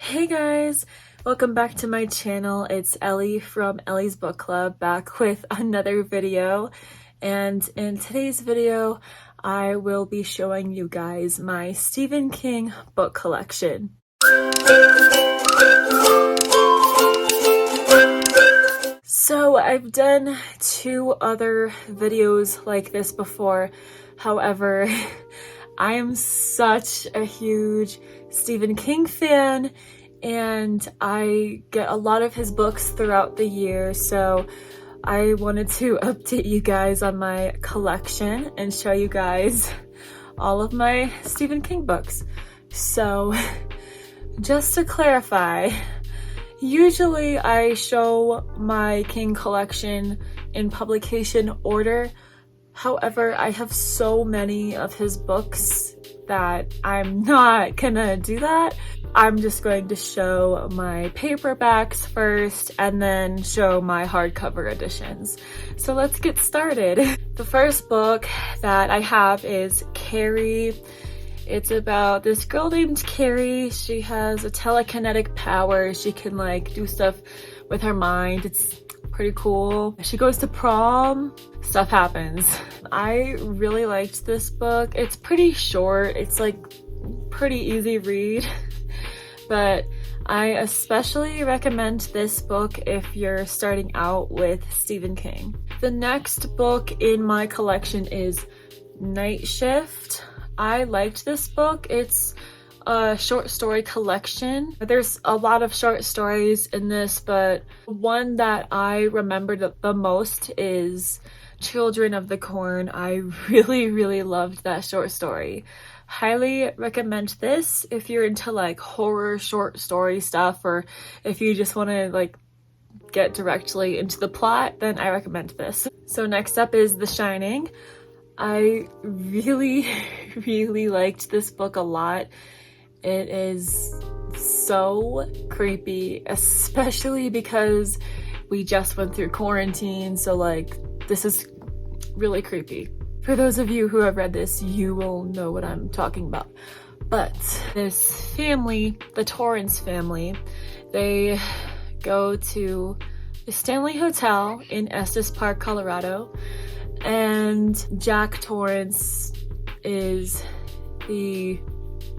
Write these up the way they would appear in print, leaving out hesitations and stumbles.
Hey guys, welcome back to my channel. It's Ellie from Ellie's Book Club back with another video, and in today's video I will be showing you guys my Stephen King book collection. So I've done two other videos like this before, however I am such a huge Stephen King fan and I get a lot of his books throughout the year, so I wanted to update you guys on my collection and show you guys all of my Stephen King books. So just to clarify, usually I show my King collection in publication order. However, I have so many of his books that I'm not gonna do that. I'm just going to show my paperbacks first and then show my hardcover editions. So let's get started. The first book that I have is Carrie. It's about this girl named Carrie. She has a telekinetic power. She can like do stuff with her mind. It's pretty cool. She goes to prom. Stuff happens. I really liked this book. It's pretty short. It's like pretty easy read, but I especially recommend this book if you're starting out with Stephen King. The next book in my collection is Night Shift. I liked this book. It's a short story collection. There's a lot of short stories in this, but one that I remembered the most is Children of the Corn. I really loved that short story. Highly recommend this if you're into like horror short story stuff, or if you just want to like get directly into the plot, then I recommend this. So next up is The Shining. I really liked this book a lot. It is so creepy, especially because we just went through quarantine, so like this is really creepy. For those of you who have read this, you will know what I'm talking about. But this family, the Torrance family, they go to the Stanley Hotel in Estes Park, Colorado, and Jack Torrance is the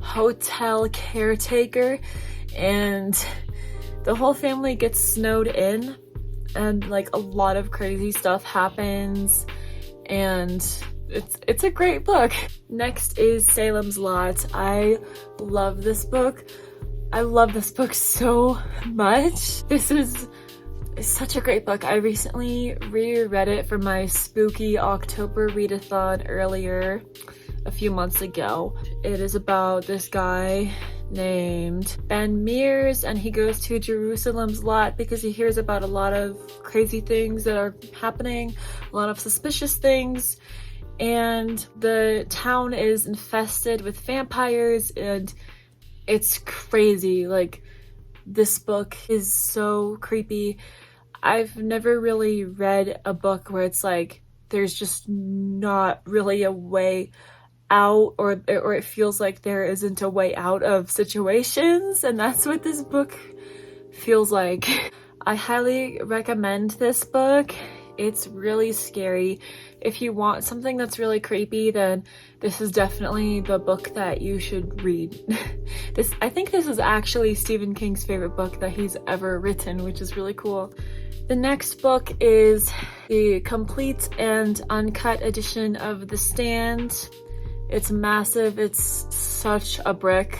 hotel caretaker, and the whole family gets snowed in and like a lot of crazy stuff happens, and it's a great book. Next is Salem's Lot. I love this book. I love this book so much. This is such a great book. I recently reread it for my spooky October readathon earlier a few months ago. It is about this guy named Ben Mears, and he goes to Jerusalem's Lot because he hears about a lot of crazy things that are happening, a lot of suspicious things, and the town is infested with vampires, and it's crazy. Like, this book is so creepy. I've never really read a book where it's like there's just not really a way out, or it feels like there isn't a way out of situations, and that's what this book feels like. I highly recommend this book. It's really scary. If you want something that's really creepy, then this is definitely the book that you should read. I think this is actually Stephen King's favorite book that he's ever written, which is really cool. The next book is the complete and uncut edition of The Stand. It's massive. It's such a brick.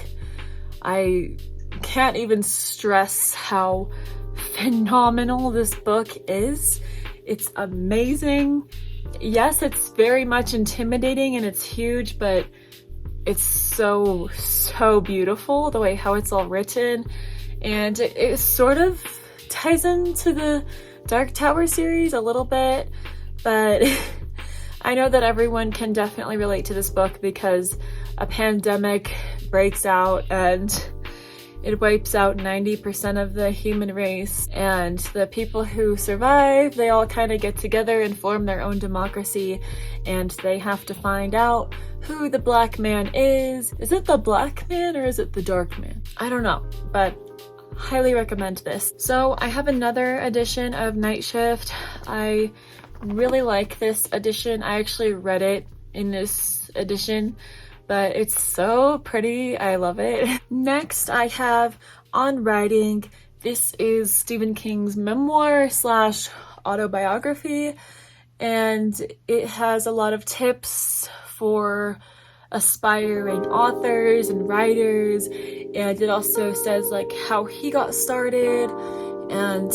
I can't even stress how phenomenal this book is. It's amazing. Yes, it's very much intimidating and it's huge, but it's so beautiful the way how it's all written, and it sort of ties into the Dark Tower series a little bit, but I know that everyone can definitely relate to this book because a pandemic breaks out and it wipes out 90% of the human race, and the people who survive, they all kind of get together and form their own democracy, and they have to find out who the black man is. Is it the black man or is it the dark man? I don't know, but highly recommend this. So I have another edition of Night Shift. I really like this edition. I actually read it in this edition, but it's so pretty. I love it. Next, I have On Writing. This is Stephen King's memoir slash autobiography, and it has a lot of tips for aspiring authors and writers, and it also says like how he got started, and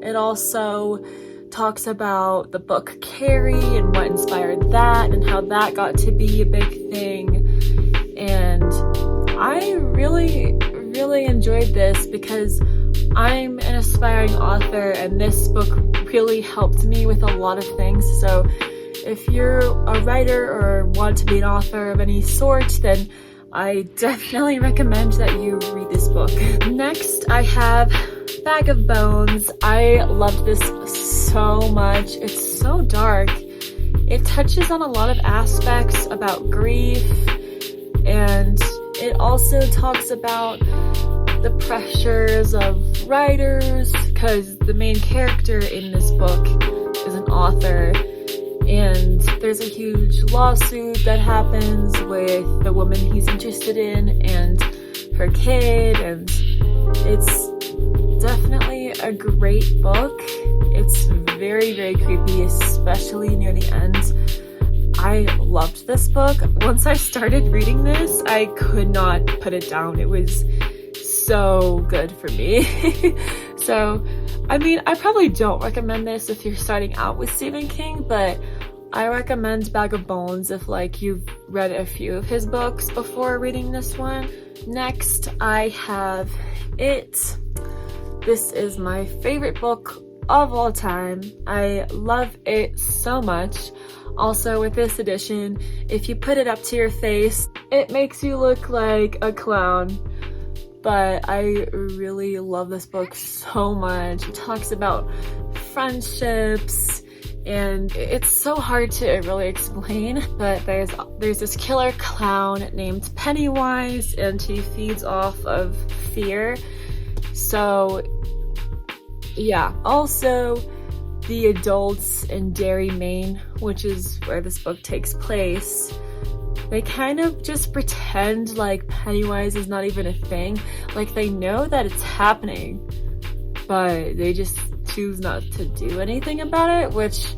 it also talks about the book Carrie and what inspired that and how that got to be a big thing. And I really enjoyed this because I'm an aspiring author, and this book really helped me with a lot of things. So if you're a writer or want to be an author of any sort, then I definitely recommend that you read this book. Next, I have Bag of Bones. I loved this so much. It's so dark. It touches on a lot of aspects about grief, and it also talks about the pressures of writers, because the main character in this book is an author, and there's a huge lawsuit that happens with the woman he's interested in and her kid, and it's definitely a great book. It's very creepy, especially near the end. I loved this book. Once I started reading this, I could not put it down. It was so good for me. So, I mean, I probably don't recommend this if you're starting out with Stephen King, but I recommend Bag of Bones if like you've read a few of his books before reading this one. Next, I have It. This is my favorite book of all time. I love it so much. Also, with this edition, if you put it up to your face, it makes you look like a clown. But I really love this book so much. It talks about friendships, and it's so hard to really explain, but there's this killer clown named Pennywise, and he feeds off of fear. So yeah, also the adults in Derry, Maine, which is where this book takes place, they kind of just pretend like Pennywise is not even a thing. Like, they know that it's happening, but they just choose not to do anything about it, which,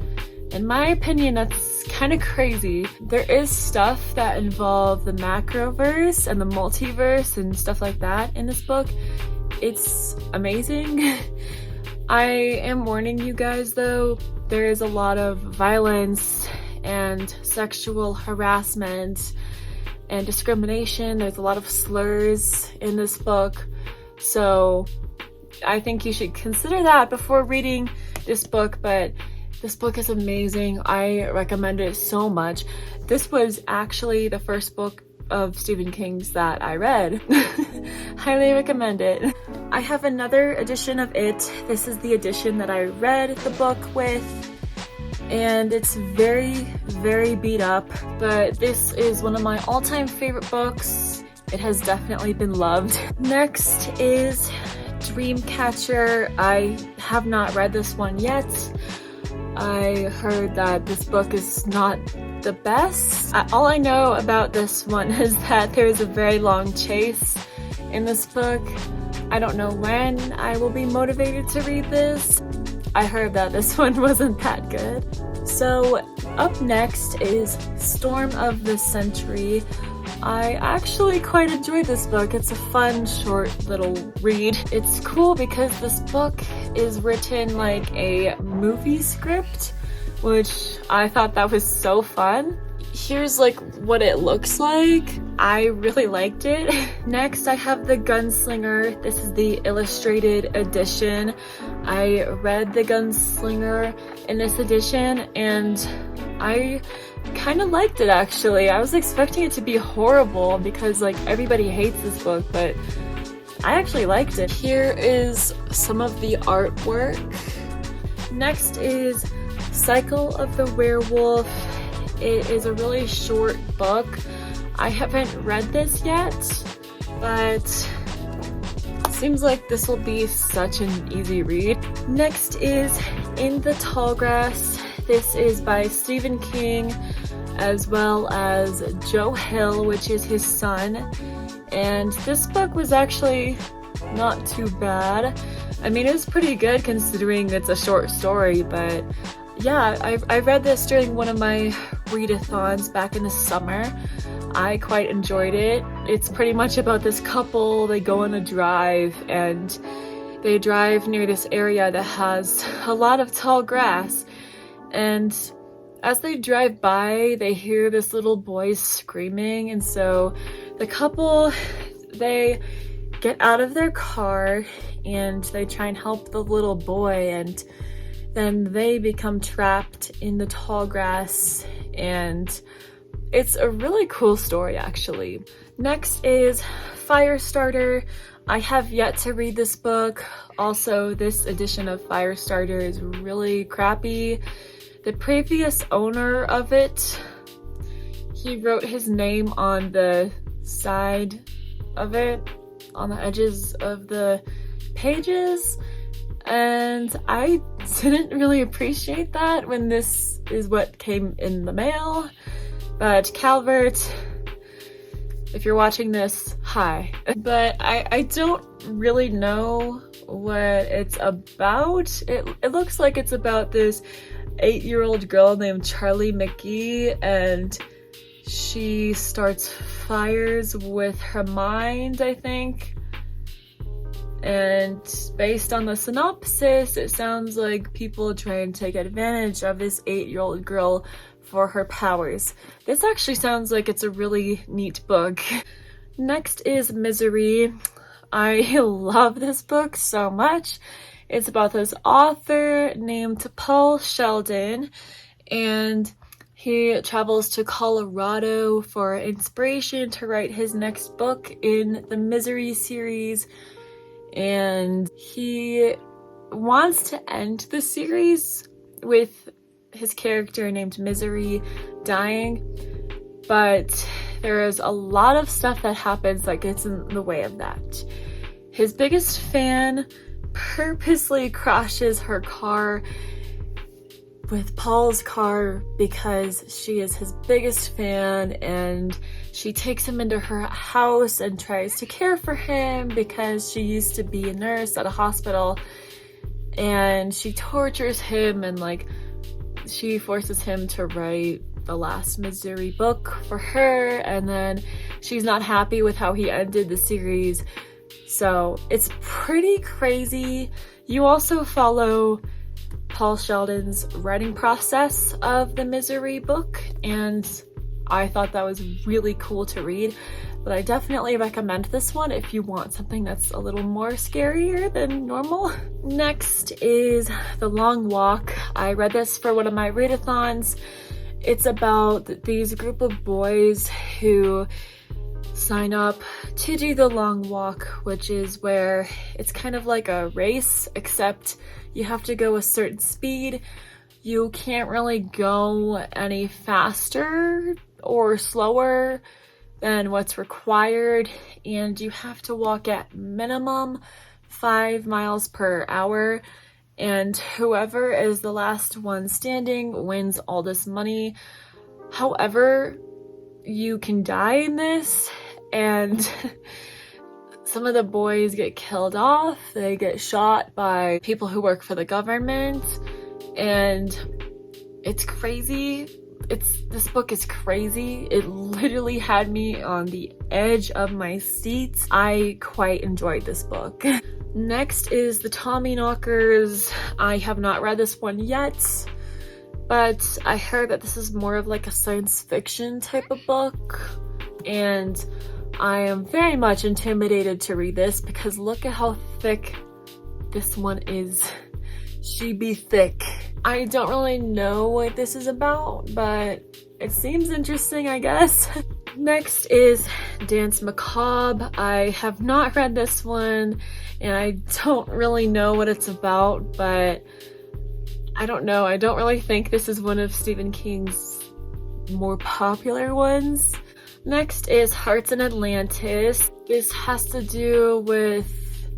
in my opinion, that's kind of crazy. There is stuff that involve the macroverse and the multiverse and stuff like that in this book. It's amazing. I am warning you guys though, there is a lot of violence and sexual harassment and discrimination. There's a lot of slurs in this book, so I think you should consider that before reading this book. But this book is amazing. I recommend it so much. This was actually the first book of Stephen King's that I read. Highly recommend it. I have another edition of It. This is the edition that I read the book with, and it's very beat up, but this is one of my all-time favorite books. It has definitely been loved. Next is Dreamcatcher. I have not read this one yet. I heard that this book is not the best. All I know about this one is that there's a very long chase in this book. I don't know when I will be motivated to read this. I heard that this one wasn't that good. So up next is Storm of the Century. I actually quite enjoyed this book. It's a fun, short little read. It's cool because this book is written like a movie script, which I thought that was so fun. Here's like what it looks like. I really liked it. Next, I have The Gunslinger. This is the illustrated edition. I read The Gunslinger in this edition, and I kind of liked it actually. I was expecting it to be horrible because like everybody hates this book, but I actually liked it. Here is some of the artwork. Next is Cycle of the Werewolf. It is a really short book. I haven't read this yet, but seems like this will be such an easy read. Next is In the Tall Grass. This is by Stephen King as well as Joe Hill, which is his son. And this book was actually not too bad. I mean, it was pretty good considering it's a short story, but yeah, I read this during one of my readathons back in the summer. I quite enjoyed it. It's pretty much about this couple. They go on a drive and they drive near this area that has a lot of tall grass. And as they drive by, they hear this little boy screaming. And so the couple, they get out of their car and they try and help the little boy, and then they become trapped in the tall grass, and it's a really cool story actually. Next is Firestarter. I have yet to read this book. Also, this edition of Firestarter is really crappy. The previous owner of it, he wrote his name on the side of it, on the edges of the pages, and I didn't really appreciate that when this is what came in the mail. But Calvert, if you're watching this, hi. But I don't really know what it's about. It looks like it's about this 8-year-old girl named Charlie McGee, and she starts fires with her mind, I think. And based on the synopsis, it sounds like people try and take advantage of this 8-year-old girl for her powers. This actually sounds like it's a really neat book. Next is Misery. I love this book so much. It's about this author named Paul Sheldon, and he travels to Colorado for inspiration to write his next book in the Misery series. And he wants to end the series with his character named Misery dying, but there is a lot of stuff that happens that gets in the way of that. His biggest fan purposely crashes her car with Paul's car because she is his biggest fan, and she takes him into her house and tries to care for him because she used to be a nurse at a hospital, and she tortures him, and like she forces him to write the last Misery book for her, and then she's not happy with how he ended the series. So it's pretty crazy. You also follow Paul Sheldon's writing process of the Misery book, and I thought that was really cool to read, but I definitely recommend this one if you want something that's a little more scarier than normal. Next is The Long Walk. I read this for one of my readathons. It's about these group of boys who sign up to do the long walk, which is where it's kind of like a race, except you have to go a certain speed. You can't really go any faster or slower than what's required, and you have to walk at minimum 5 miles per hour, and whoever is the last one standing wins all this money. However, you can die in this, and some of the boys get killed off. They get shot by people who work for the government, and it's crazy. This book is crazy. It literally had me on the edge of my seat. I quite enjoyed this book. Next is The Tommyknockers. I have not read this one yet, but I heard that this is more of like a science fiction type of book, and I am very much intimidated to read this because look at how thick this one is. She be thick. I don't really know what this is about, but it seems interesting, I guess. Next is Dance Macabre. I have not read this one, and I don't really know what it's about, but I don't know. I don't really think this is one of Stephen King's more popular ones. Next is Hearts in Atlantis. This has to do with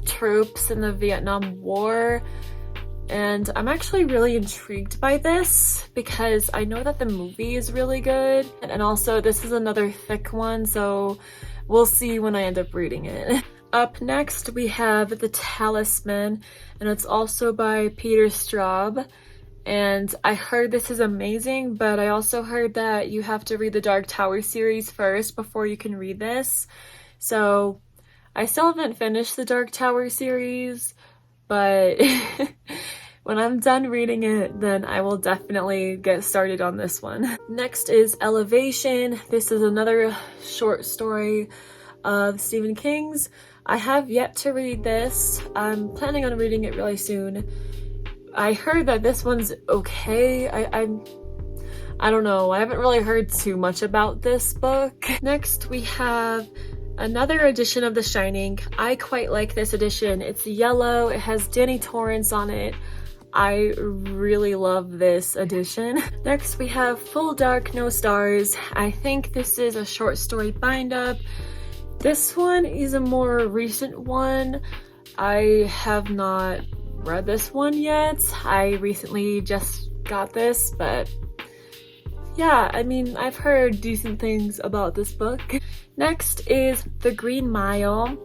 troops in the Vietnam War. And I'm actually really intrigued by this because I know that the movie is really good. And also this is another thick one, so we'll see when I end up reading it. Up next we have The Talisman, and it's also by Peter Straub. And I heard this is amazing, but I also heard that you have to read the Dark Tower series first before you can read this. So I still haven't finished the Dark Tower series, but when I'm done reading it, then I will definitely get started on this one. Next is Elevation. This is another short story of Stephen King's. I have yet to read this. I'm planning on reading it really soon. I heard that this one's okay. I don't know. I haven't really heard too much about this book. Next, we have another edition of The Shining. I quite like this edition. It's yellow. It has Danny Torrance on it. I really love this edition. Next, we have Full Dark, No Stars. I think this is a short story bind-up. This one is a more recent one. I have not read this one yet. I recently just got this, but yeah, I mean, I've heard decent things about this book. Next is The Green Mile.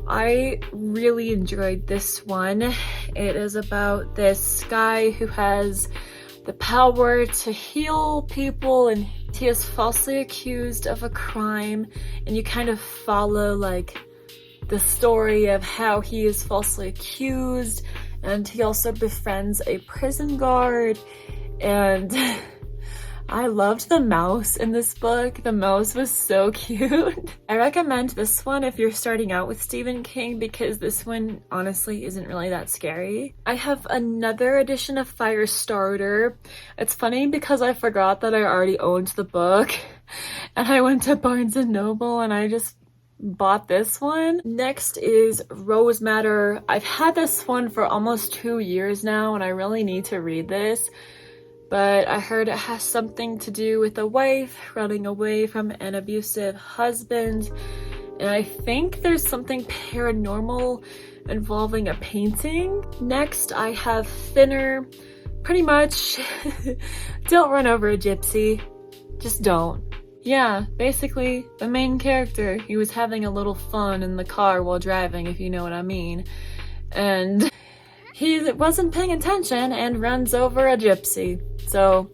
I really enjoyed this one. It is about this guy who has the power to heal people, and he is falsely accused of a crime, and you kind of follow like the story of how he is falsely accused, and he also befriends a prison guard. And I loved the mouse in this book. The mouse was so cute. I recommend this one if you're starting out with Stephen King because this one honestly isn't really that scary. I have another edition of Firestarter. It's funny because I forgot that I already owned the book and I went to Barnes & Noble and I just bought this one. Next is Rose Matter. I've had this one for almost 2 years now and I really need to read this. But I heard it has something to do with a wife running away from an abusive husband. And I think there's something paranormal involving a painting. Next, I have Thinner. Pretty much, don't run over a gypsy. Just don't. Yeah, basically, the main character, he was having a little fun in the car while driving, if you know what I mean. And he wasn't paying attention and runs over a gypsy. So,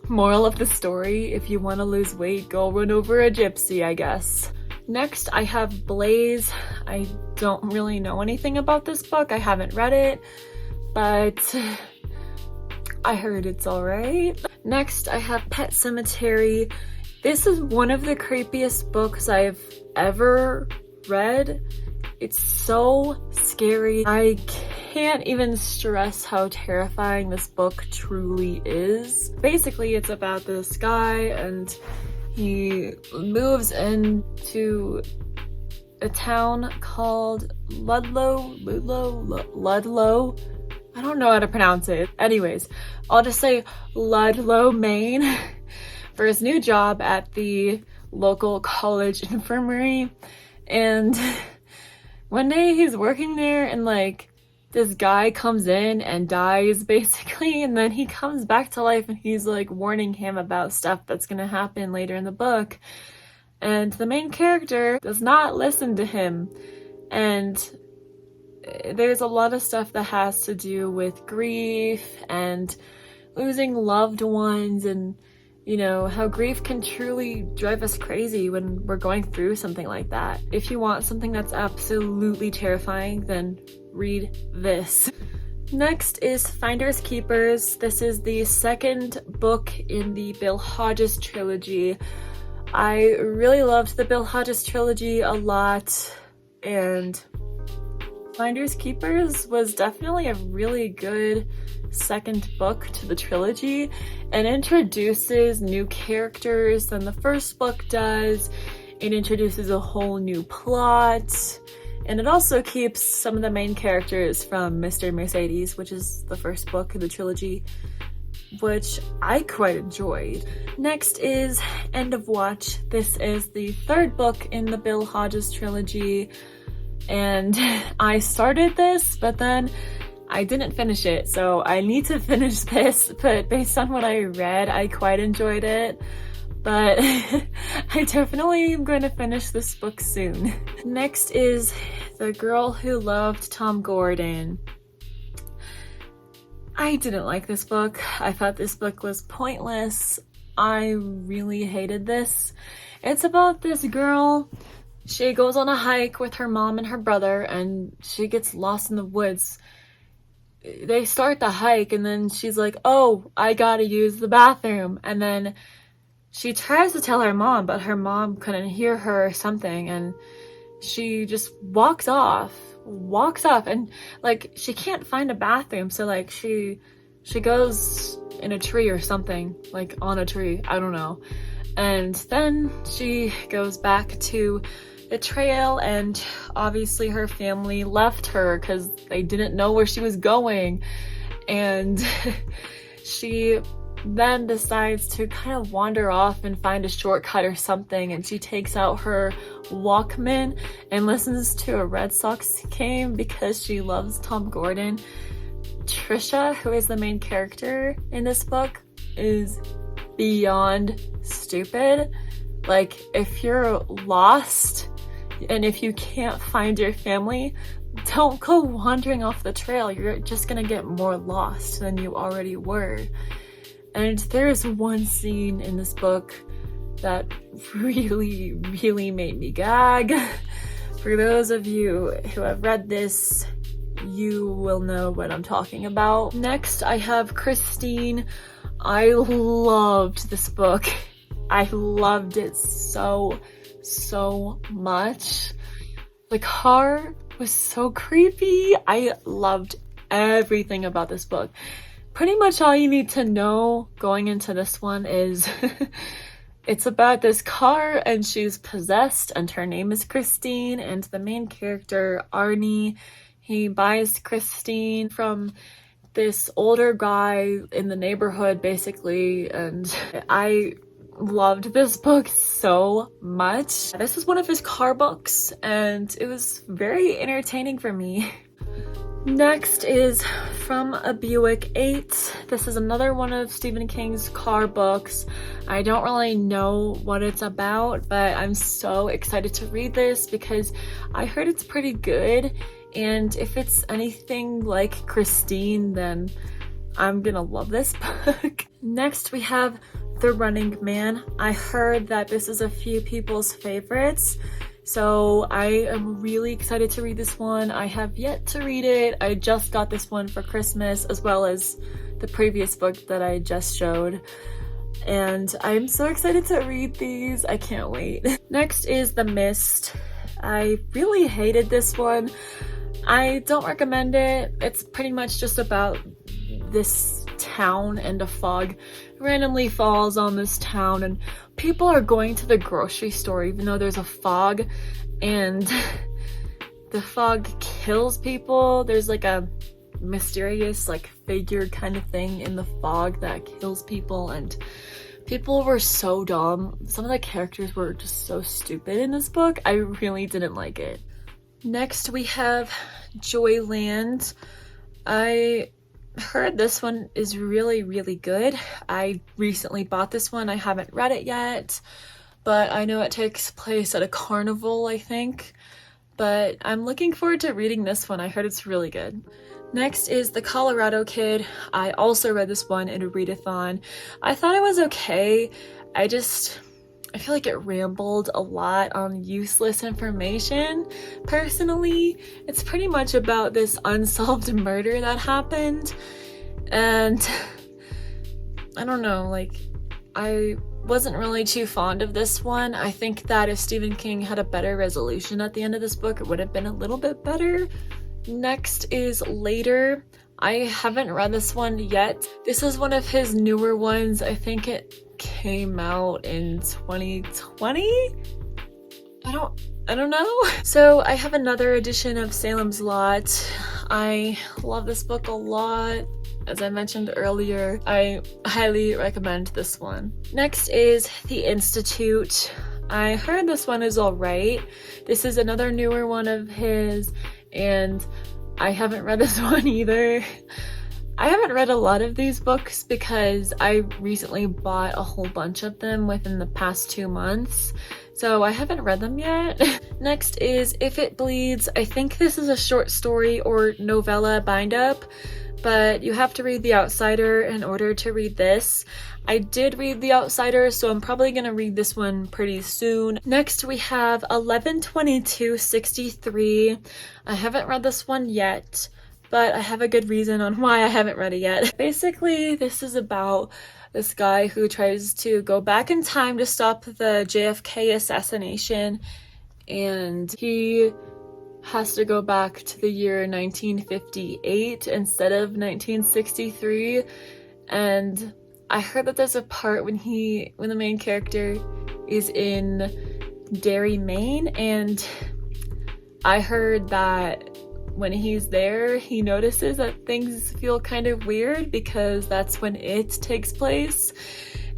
moral of the story, if you want to lose weight, go run over a gypsy, I guess. Next, I have Blaze. I don't really know anything about this book. I haven't read it, but I heard it's alright. Next, I have Pet Sematary. This is one of the creepiest books I've ever read. It's so scary. I can't even stress how terrifying this book truly is. Basically, it's about this guy and he moves into a town called Ludlow. I don't know how to pronounce it. Anyways, I'll just say Ludlow, Maine, for his new job at the local college infirmary. And one day he's working there and like this guy comes in and dies basically, and then he comes back to life and he's like warning him about stuff that's gonna happen later in the book. And the main character does not listen to him. And there's a lot of stuff that has to do with grief and losing loved ones, and you know, how grief can truly drive us crazy when we're going through something like that. If you want something that's absolutely terrifying, then read this. Next is Finders Keepers. This is the second book in the Bill Hodges trilogy. I really loved the Bill Hodges trilogy a lot, and Finders Keepers was definitely a really good second book to the trilogy and introduces new characters than the first book does. It introduces a whole new plot, and it also keeps some of the main characters from Mr. Mercedes, which is the first book of the trilogy, which I quite enjoyed. Next is End of Watch. This is the third book in the Bill Hodges trilogy, and I started this, but then I didn't finish it, so I need to finish this, but based on what I read, I quite enjoyed it. But I definitely am going to finish this book soon. Next is The Girl Who Loved Tom Gordon. I didn't like this book. I thought this book was pointless. I really hated this. It's about this girl. She goes on a hike with her mom and her brother, and she gets lost in the woods. They start the hike, and then she's like, oh, I gotta use the bathroom. And then she tries to tell her mom, but her mom couldn't hear her or something, and she just walks off, and like she can't find a bathroom, so like she goes in a tree or something, like on a tree, I don't know. And then she goes back to the trail, and obviously her family left her because they didn't know where she was going, and she then decides to kind of wander off and find a shortcut or something, and she takes out her Walkman and listens to a Red Sox game because she loves Tom Gordon. Trisha, who is the main character in this book, is beyond stupid. Like, if you're lost and if you can't find your family, don't go wandering off the trail. You're just gonna get more lost than you already were. And there's one scene in this book that really, really made me gag. For those of you who have read this, you will know what I'm talking about. Next, I have Christine. I loved this book. I loved it so much. The car was so creepy. I loved everything about this book. Pretty much all you need to know going into this one is it's about this car, and she's possessed, and her name is Christine, and the main character, Arnie, he buys Christine from this older guy in the neighborhood, basically, and I loved this book so much. This is one of his car books, and it was very entertaining for me. Next is From a Buick 8. This is another one of Stephen King's car books. I don't really know what it's about, but I'm so excited to read this because I heard it's pretty good, and if it's anything like Christine, then I'm gonna love this book. Next, we have The Running Man. I heard that this is a few people's favorites, so I am really excited to read this one. I have yet to read it. I just got this one for Christmas, as well as the previous book that I just showed. And I'm so excited to read these. I can't wait. Next is The Mist. I really hated this one. I don't recommend it. It's pretty much just about this town, and a fog randomly falls on this town, and people are going to the grocery store even though there's a fog, and the fog kills people. There's like a mysterious like figure kind of thing in the fog that kills people, and people were so dumb. Some of the characters were just so stupid in this book. I really didn't like it. Next, we have Joyland. I heard this one is really, really good. I recently bought this one. I haven't read it yet, but I know it takes place at a carnival, I think. But I'm looking forward to reading this one. I heard it's really good. Next is The Colorado Kid. I also read this one in a readathon. I thought it was okay. I feel like it rambled a lot on useless information. Personally, it's pretty much about this unsolved murder that happened, and I don't know, like, I wasn't really too fond of this one. I think that if Stephen King had a better resolution at the end of this book, it would have been a little bit better. Next is Later. I haven't read this one yet. This is one of his newer ones. I think it came out in 2020? I don't know. So I have another edition of Salem's Lot. I love this book a lot. As I mentioned earlier, I highly recommend this one. Next is The Institute. I heard this one is alright. This is another newer one of his, and I haven't read this one either. I haven't read a lot of these books because I recently bought a whole bunch of them within the past 2 months, so I haven't read them yet. Next is If It Bleeds. I think this is a short story or novella bind-up, but you have to read The Outsider in order to read this. I did read The Outsider, so I'm probably gonna read this one pretty soon. Next we have 11/22/63. I haven't read this one yet, but I have a good reason on why I haven't read it yet. Basically, this is about this guy who tries to go back in time to stop the JFK assassination, and he has to go back to the year 1958 instead of 1963. And I heard that there's a part when the main character is in Derry, Maine, and I heard that when he's there, he notices that things feel kind of weird because that's when it takes place.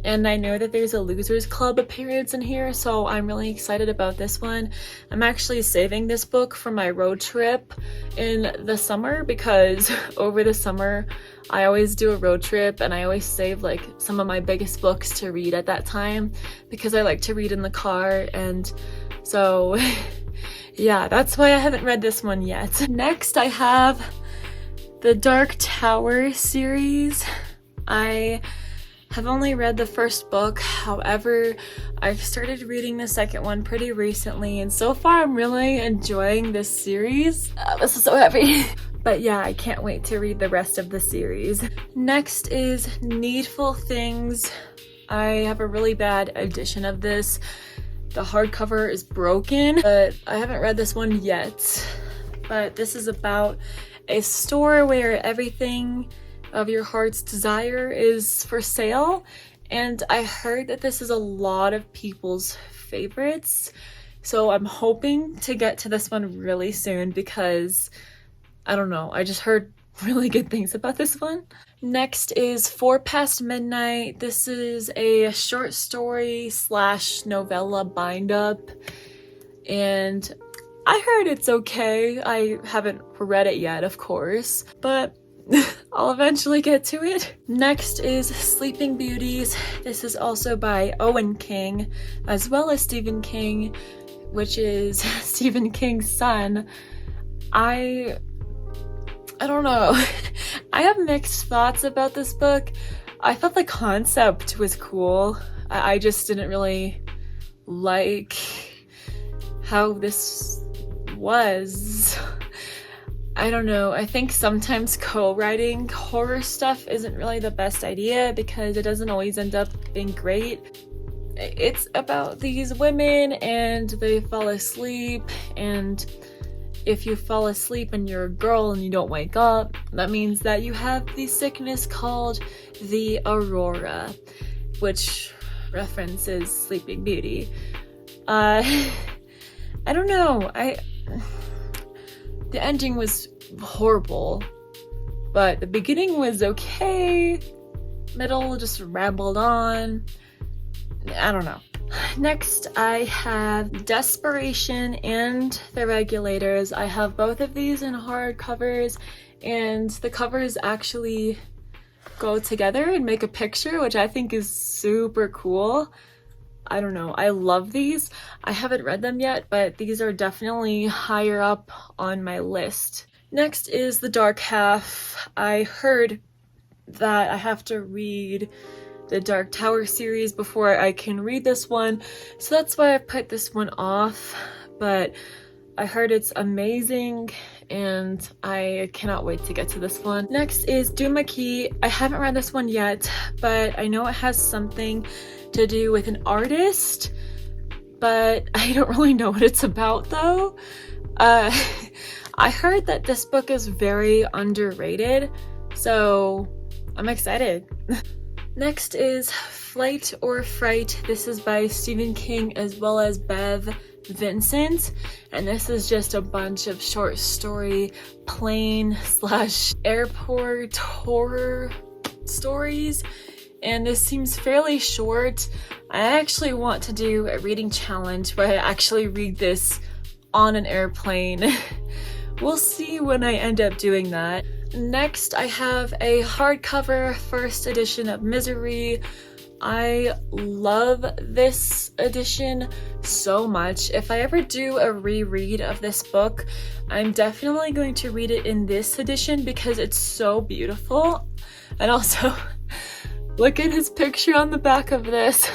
And I know that there's a Losers Club appearance in here, so I'm really excited about this one. I'm actually saving this book for my road trip in the summer because over the summer I always do a road trip and I always save like some of my biggest books to read at that time because I like to read in the car, and so yeah, that's why I haven't read this one yet. Next I have the Dark Tower series. I have only read the first book, however, I've started reading the second one pretty recently, and so far I'm really enjoying this series. This is so heavy. But yeah, I can't wait to read the rest of the series. Next is Needful Things. I have a really bad edition of this. The hardcover is broken, but I haven't read this one yet. But this is about a store where everything of your heart's desire is for sale, and I heard that this is a lot of people's favorites, so I'm hoping to get to this one really soon because I don't know, I just heard really good things about this one. Next is 4 Past Midnight. This is a short story / novella bind-up, and I heard it's okay. I haven't read it yet, of course, but I'll eventually get to it. Next is Sleeping Beauties. This is also by Owen King, as well as Stephen King, which is Stephen King's son. I don't know. I have mixed thoughts about this book. I thought the concept was cool. I just didn't really like how this was. I don't know, I think sometimes co-writing horror stuff isn't really the best idea because it doesn't always end up being great. It's about these women and they fall asleep, and if you fall asleep and you're a girl and you don't wake up, that means that you have the sickness called the Aurora, which references Sleeping Beauty. I don't know, the ending was horrible, but the beginning was okay. Middle just rambled on. I don't know. Next, I have Desperation and The Regulators. I have both of these in hardcovers, and the covers actually go together and make a picture, which I think is super cool. I don't know, I love these. I haven't read them yet, but these are definitely higher up on my list. Next is The Dark Half. I heard that I have to read the Dark Tower series before I can read this one, so that's why I put this one off, but I heard it's amazing and I cannot wait to get to this one. Next is Doomakey. I haven't read this one yet, but I know it has something to do with an artist, but I don't really know what it's about though. I heard that this book is very underrated, so I'm excited. Next is Flight or Fright. This is by Stephen King as well as Bev Vincent, and this is just a bunch of short story plane / airport horror stories, and this seems fairly short. I actually want to do a reading challenge where I actually read this on an airplane. We'll see when I end up doing that. Next, I have a hardcover first edition of Misery. I love this edition so much. If I ever do a reread of this book, I'm definitely going to read it in this edition because it's so beautiful. And also, look at his picture on the back of this.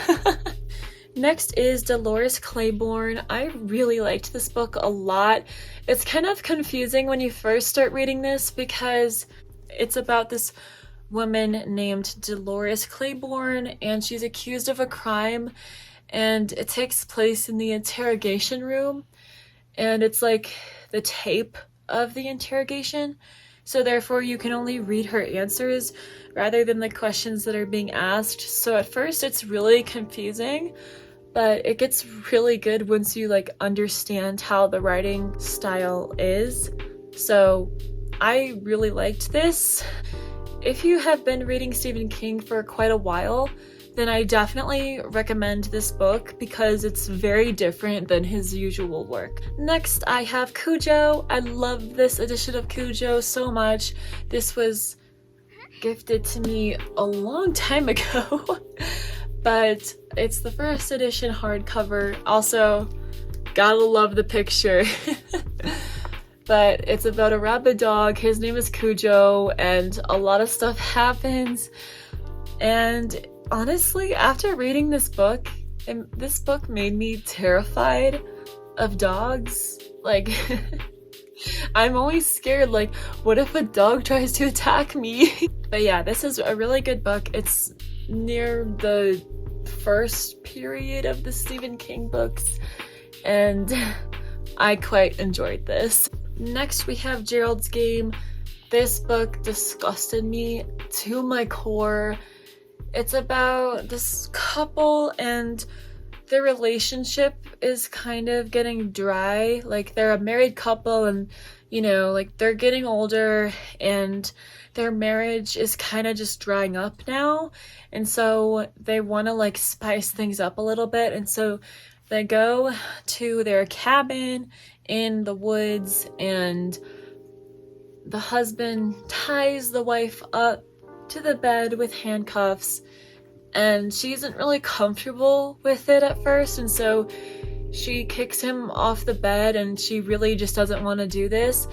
Next is Dolores Claiborne. I really liked this book a lot. It's kind of confusing when you first start reading this because it's about this woman named Dolores Claiborne, and she's accused of a crime, and it takes place in the interrogation room, and it's like the tape of the interrogation, so therefore you can only read her answers rather than the questions that are being asked. So at first it's really confusing, but it gets really good once you like understand how the writing style is. So I really liked this. If you have been reading Stephen King for quite a while, then I definitely recommend this book because it's very different than his usual work. Next, I have Cujo. I love this edition of Cujo so much. This was gifted to me a long time ago, but it's the first edition hardcover. Also, gotta love the picture. But it's about a rabid dog. His name is Cujo, and a lot of stuff happens. And honestly, after reading this book made me terrified of dogs. Like, I'm always scared, like, what if a dog tries to attack me? But yeah, this is a really good book. It's near the first period of the Stephen King books, and I quite enjoyed this. Next, we have Gerald's Game. This book disgusted me to my core. It's about this couple and their relationship is kind of getting dry. Like, they're a married couple and, you know, like, they're getting older and their marriage is kind of just drying up now. And so they want to, like, spice things up a little bit. And so they go to their cabin in the woods, and the husband ties the wife up to the bed with handcuffs, and she isn't really comfortable with it at first, and so she kicks him off the bed, and she really just doesn't want to do this,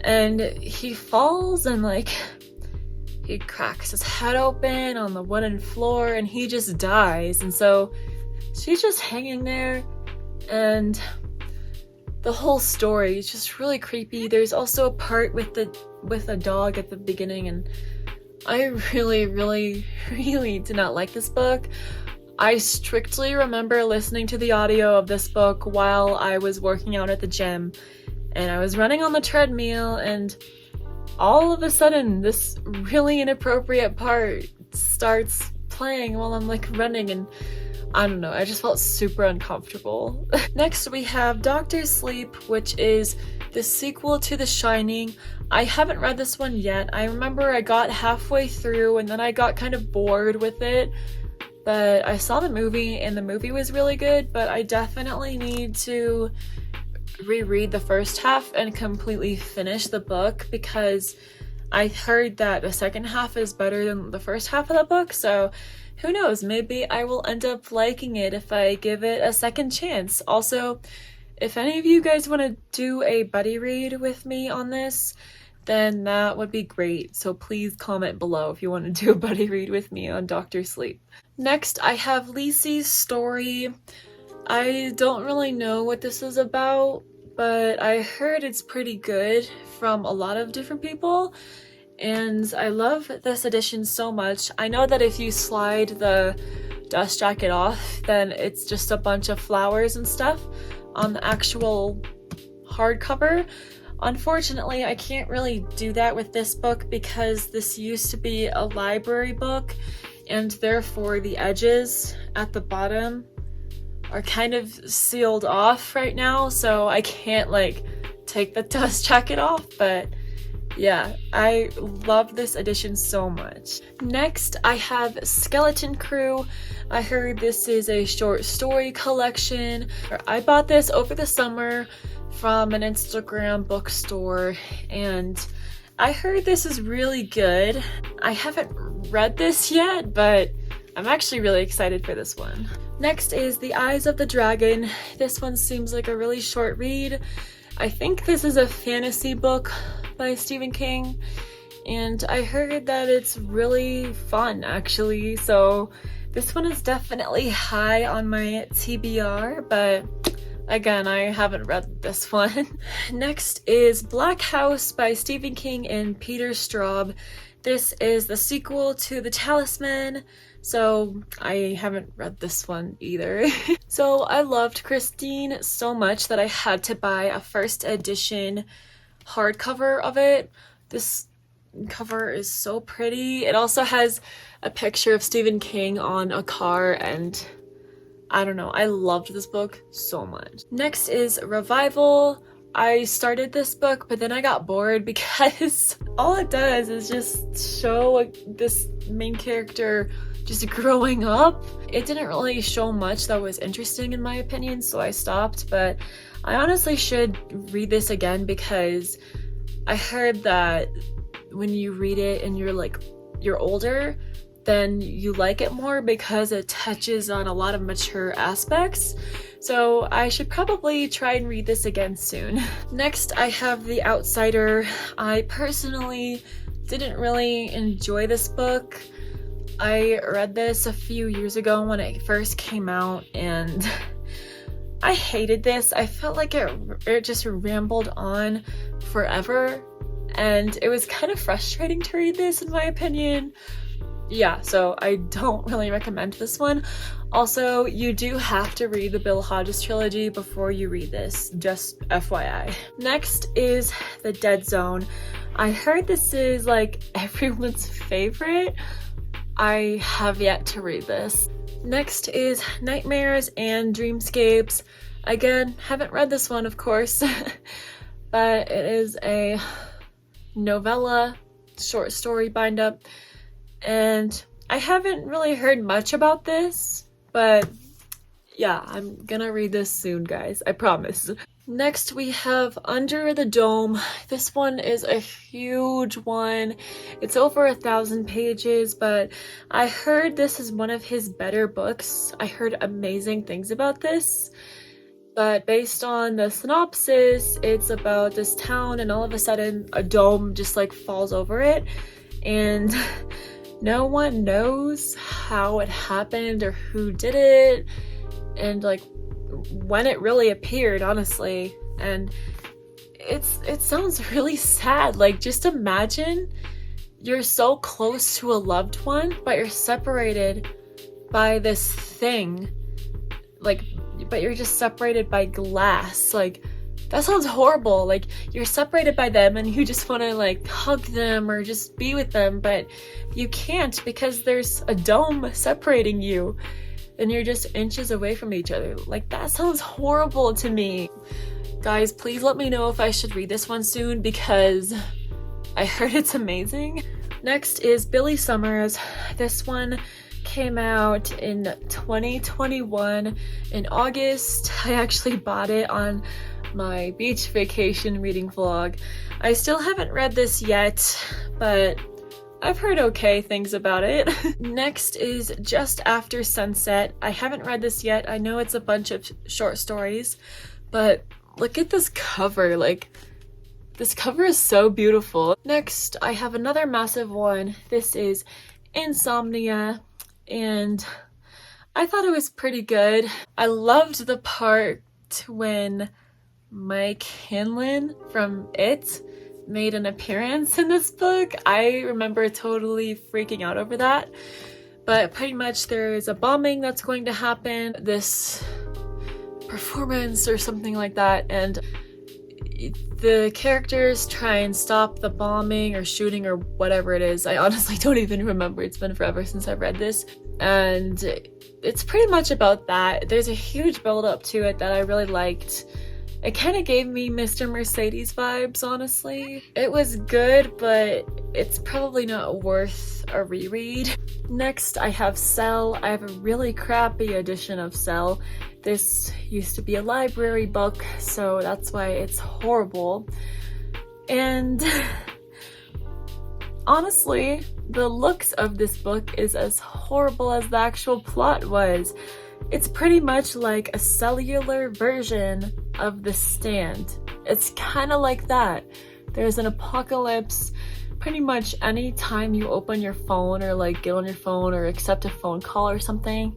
and he falls, and like he cracks his head open on the wooden floor, and he just dies. And so she's just hanging there, and the whole story is just really creepy. There's also a part with a dog at the beginning, and I really did not like this book. I strictly remember listening to the audio of this book while I was working out at the gym, and I was running on the treadmill, and all of a sudden this really inappropriate part starts playing while I'm like running, and I don't know, I just felt super uncomfortable. Next, we have Dr. Sleep, which is the sequel to The Shining. I haven't read this one yet. I remember I got halfway through and then I got kind of bored with it, but I saw the movie and the movie was really good, but I definitely need to reread the first half and completely finish the book because I heard that the second half is better than the first half of the book, so who knows, maybe I will end up liking it if I give it a second chance. Also, if any of you guys want to do a buddy read with me on this, then that would be great. So please comment below if you want to do a buddy read with me on Dr. Sleep. Next, I have Lisey's Story. I don't really know what this is about, but I heard it's pretty good from a lot of different people. And I love this edition so much. I know that if you slide the dust jacket off, then it's just a bunch of flowers and stuff on the actual hardcover. Unfortunately, I can't really do that with this book because this used to be a library book, and therefore the edges at the bottom are kind of sealed off right now, so I can't like take the dust jacket off, but Yeah, I love this edition so much. Next, I have Skeleton Crew. I heard this is a short story collection. I bought this over the summer from an Instagram bookstore, and I heard this is really good. I haven't read this yet, but I'm actually really excited for this one. Next is The Eyes of the Dragon. This one seems like a really short read. I think this is a fantasy book by Stephen King, and I heard that it's really fun actually, so this one is definitely high on my TBR, but again, I haven't read this one. Next is Black House by Stephen King and Peter Straub. This is the sequel to The Talisman, so I haven't read this one either. So I loved Christine so much that I had to buy a first edition hardcover of it. This cover is so pretty. It also has a picture of Stephen King on a car, and I don't know, I loved this book so much. Next is Revival. I started this book, but then I got bored because all it does is just show this main character just growing up. It didn't really show much that was interesting in my opinion, so I stopped, but I honestly should read this again because I heard that when you read it and you're older, then you like it more because it touches on a lot of mature aspects. So I should probably try and read this again soon. Next, I have The Outsider. I personally didn't really enjoy this book. I read this a few years ago when it first came out, and I hated this. I felt like it just rambled on forever, and it was kind of frustrating to read this in my opinion. Yeah, so I don't really recommend this one. Also, you do have to read the Bill Hodges trilogy before you read this, just FYI. Next is The Dead Zone. I heard this is like everyone's favorite. I have yet to read this. Next is Nightmares and Dreamscapes. Again, haven't read this one, of course, but it is a novella, short story bind-up, and I haven't really heard much about this, but yeah, I'm gonna read this soon, guys, I promise. Next, we have Under the Dome. This one is a huge one. It's over 1,000 pages, but I heard this is one of his better books. I heard amazing things about this, but based on the synopsis, it's about this town and all of a sudden a dome just like falls over it, and no one knows how it happened or who did it, and like when it really appeared, honestly. And it sounds really sad. Like, just imagine you're so close to a loved one, but you're separated by this thing, like, but you're just separated by glass. Like, that sounds horrible. Like, you're separated by them and you just want to like hug them or just be with them, but you can't because there's a dome separating you and you're just inches away from each other. Like, that sounds horrible to me. Guys, please let me know if I should read this one soon because I heard it's amazing. Next is Billy Summers. This one came out in 2021 in August. I actually bought it on my beach vacation reading vlog. I still haven't read this yet, but I've heard okay things about it. Next is Just After Sunset. I haven't read this yet. I know it's a bunch of short stories, but look at this cover. Like, this cover is so beautiful. Next, I have another massive one. This is Insomnia, and I thought it was pretty good. I loved the part when Mike Hanlon from It made an appearance in this book. I remember totally freaking out over that. But pretty much there's a bombing that's going to happen, this performance or something like that, and the characters try and stop the bombing or shooting or whatever it is. I honestly don't even remember. It's been forever since I've read this. And it's pretty much about that. There's a huge build up to it that I really liked. It kind of gave me Mr. Mercedes vibes, honestly. It was good, but it's probably not worth a reread. Next, I have Cell. I have a really crappy edition of Cell. This used to be a library book, so that's why it's horrible. And honestly, the looks of this book is as horrible as the actual plot was. It's pretty much like a cellular version of The Stand. It's kind of like that. There's an apocalypse pretty much any time you open your phone or like get on your phone or accept a phone call or something,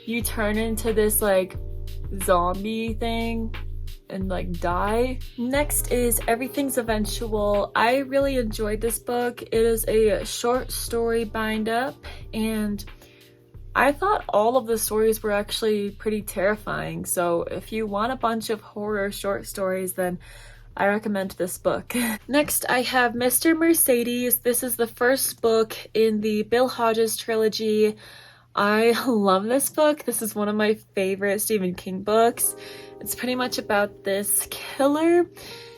you turn into this like zombie thing and like die. Next is Everything's Eventual. I really enjoyed this book. It is a short story bind up, and I thought all of the stories were actually pretty terrifying, so if you want a bunch of horror short stories, then I recommend this book. Next, I have Mr. Mercedes. This is the first book in the Bill Hodges trilogy. I love this book. This is one of my favorite Stephen King books. It's pretty much about this killer.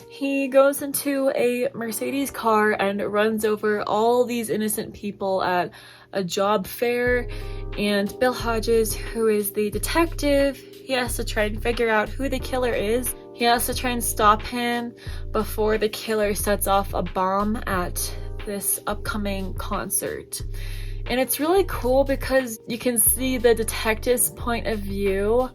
He goes into a Mercedes car and runs over all these innocent people at a job fair, and Bill Hodges, who is the detective, he has to try and figure out who the killer is. He has to try and stop him before the killer sets off a bomb at this upcoming concert. And it's really cool because you can see the detective's point of view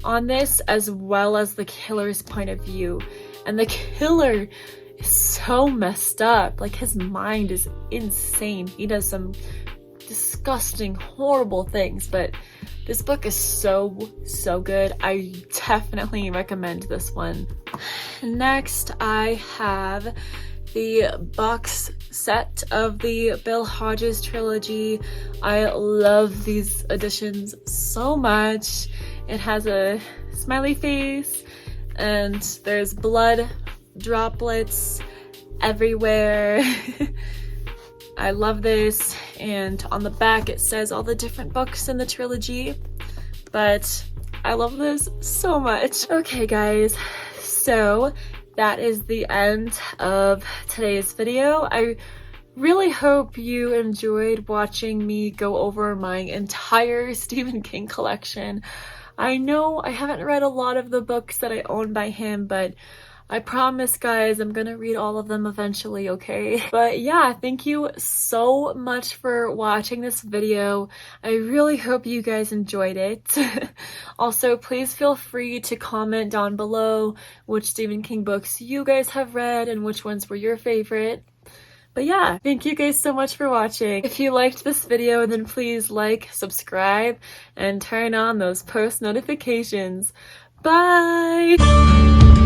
on this as well as the killer's point of view. And the killer is so messed up. Like, his mind is insane. He does some disgusting, horrible things, but this book is so good. I definitely recommend this one. Next, I have the box set of the Bill Hodges trilogy. I love these editions so much. It has a smiley face, and there's blood droplets everywhere. I love this, and on the back it says all the different books in the trilogy, but I love this so much. Okay guys, so that is the end of today's video. I really hope you enjoyed watching me go over my entire Stephen King collection. I know I haven't read a lot of the books that I own by him, but I promise guys, I'm gonna read all of them eventually, okay? But yeah, thank you so much for watching this video. I really hope you guys enjoyed it. Also, please feel free to comment down below which Stephen King books you guys have read and which ones were your favorite. But yeah, thank you guys so much for watching. If you liked this video, then please like, subscribe, and turn on those post notifications. Bye!